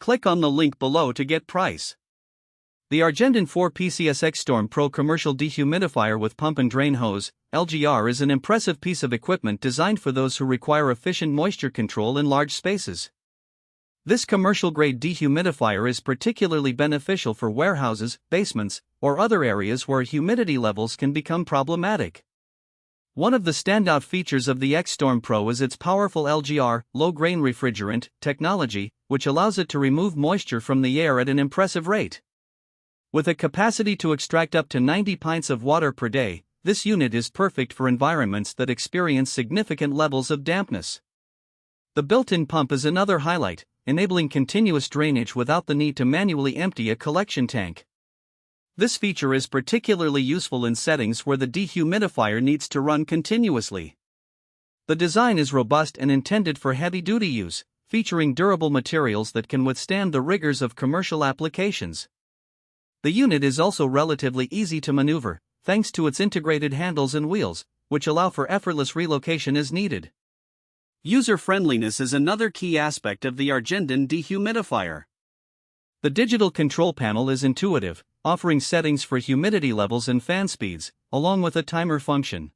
Click on the link below to get price. The ARGENDON 4PCS XStorm Pro Commercial Dehumidifier with Pump and Drain Hose, LGR, is an impressive piece of equipment designed for those who require efficient moisture control in large spaces. This commercial-grade dehumidifier is particularly beneficial for warehouses, basements, or other areas where humidity levels can become problematic. One of the standout features of the XStorm Pro is its powerful LGR, low grain refrigerant, technology, which allows it to remove moisture from the air at an impressive rate. With a capacity to extract up to 90 pints of water per day, this unit is perfect for environments that experience significant levels of dampness. The built-in pump is another highlight, enabling continuous drainage without the need to manually empty a collection tank. This feature is particularly useful in settings where the dehumidifier needs to run continuously. The design is robust and intended for heavy-duty use, featuring durable materials that can withstand the rigors of commercial applications. The unit is also relatively easy to maneuver, thanks to its integrated handles and wheels, which allow for effortless relocation as needed. User-friendliness is another key aspect of the ARGENDON dehumidifier. The digital control panel is intuitive, offering settings for humidity levels and fan speeds, along with a timer function.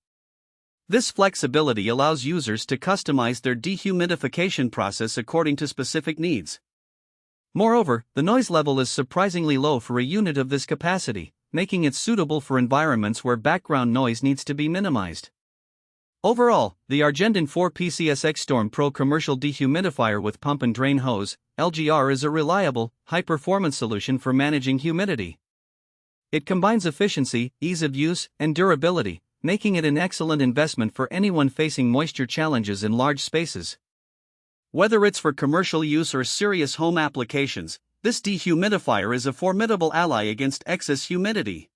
This flexibility allows users to customize their dehumidification process according to specific needs. Moreover, the noise level is surprisingly low for a unit of this capacity, making it suitable for environments where background noise needs to be minimized. Overall, the ARGENDON 4PCS XStorm Pro Commercial Dehumidifier with Pump and Drain Hose, LGR, is a reliable, high-performance solution for managing humidity. It combines efficiency, ease of use, and durability, making it an excellent investment for anyone facing moisture challenges in large spaces. Whether it's for commercial use or serious home applications, this dehumidifier is a formidable ally against excess humidity.